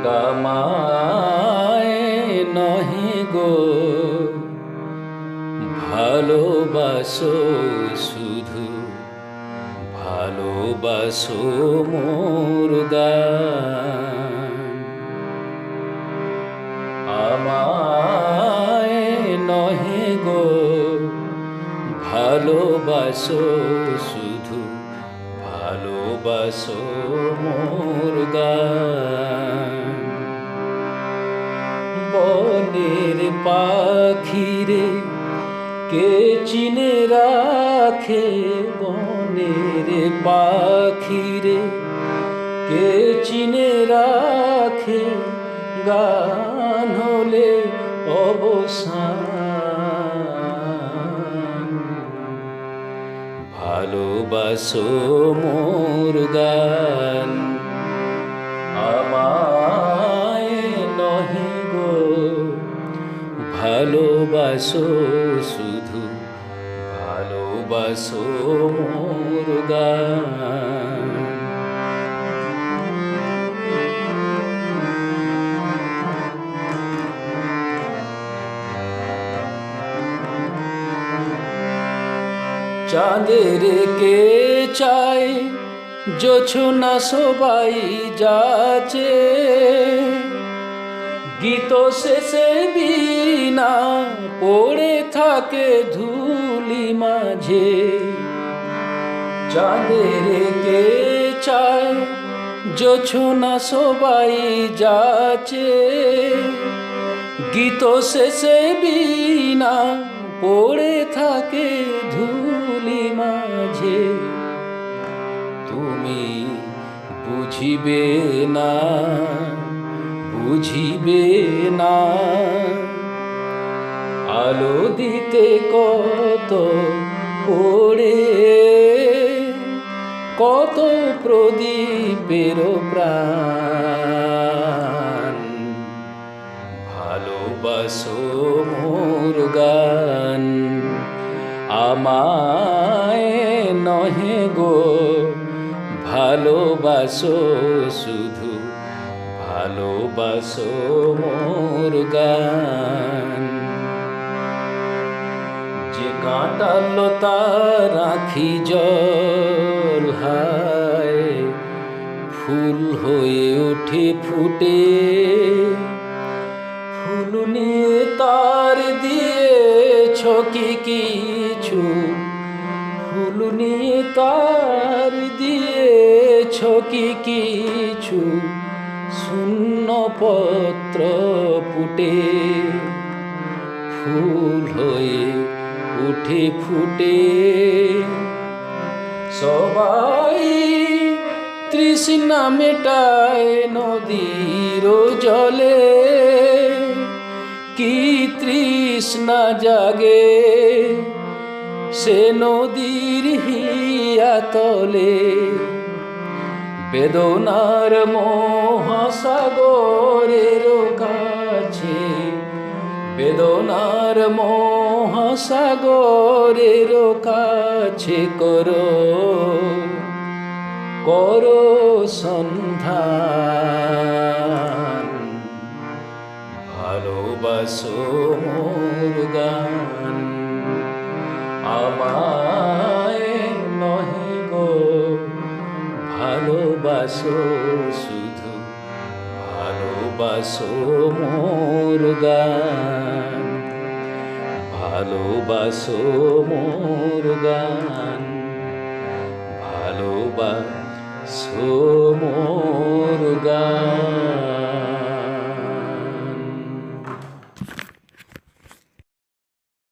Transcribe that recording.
গামায় নহে গো ভালোবাসো শুধু ভালোবাসো মোর গান। আমায় নহে গো ভালোবাসো শুধু ভালোবাসো মোর গান। বনের পাখিরে কে চিনে রাখে, বনের পাখিরে কে চিনে রাখে, গান হলে অবসান। ভালোবাসো মোর গান, আমায় নহে গো ভালোবাসো শুধু ভালোবাসো মোর গান। চাঁদের কে চায় জোছনা সবাই যাচে, গীত শেষে বীণা পড়ে থাকে ধুলি মাঝে। চাঁদের কে চায় জোছনা সবাই যাচে, গীত শেষে বীণা পড়ে থাকে ধুলি মাঝে। তুমি বুঝিবে না বুঝিবে না, আলো দিতে কত পড়ে, কত প্রদীপের প্রাণ। ভালোবাসো মোর গান, আমায় নহে গো ভালোবাসো শুধু ভালোবাসো মোর গান। যে কাঁটা লতা রাখি জল হায়, ফুল হয়ে ওঠে ফুটে, ফুল নিয়ে তার দিয়েছ কি কিছু, ফুল নিয়ে তার দিয়েছ কি কিছু, শূন্য পত্র পুটে, ফুল হয়ে উঠে ফুটে। সবাই তৃষ্ণা মেটায় নদীর জলে, কি তৃষ্ণা জাগে সে নদীর হিয়া তলে। বেদনার মহাসাগরের কাছে, বেদনার মহাসাগরের কাছে করো করো সন্ধান। ভালোবাসো মোর গান, আমায় নহে গো ভালোবাসো শুধু ভালোবাসো মোর গান। ভালোবাসো মোর গান, ভালোবাসো মোর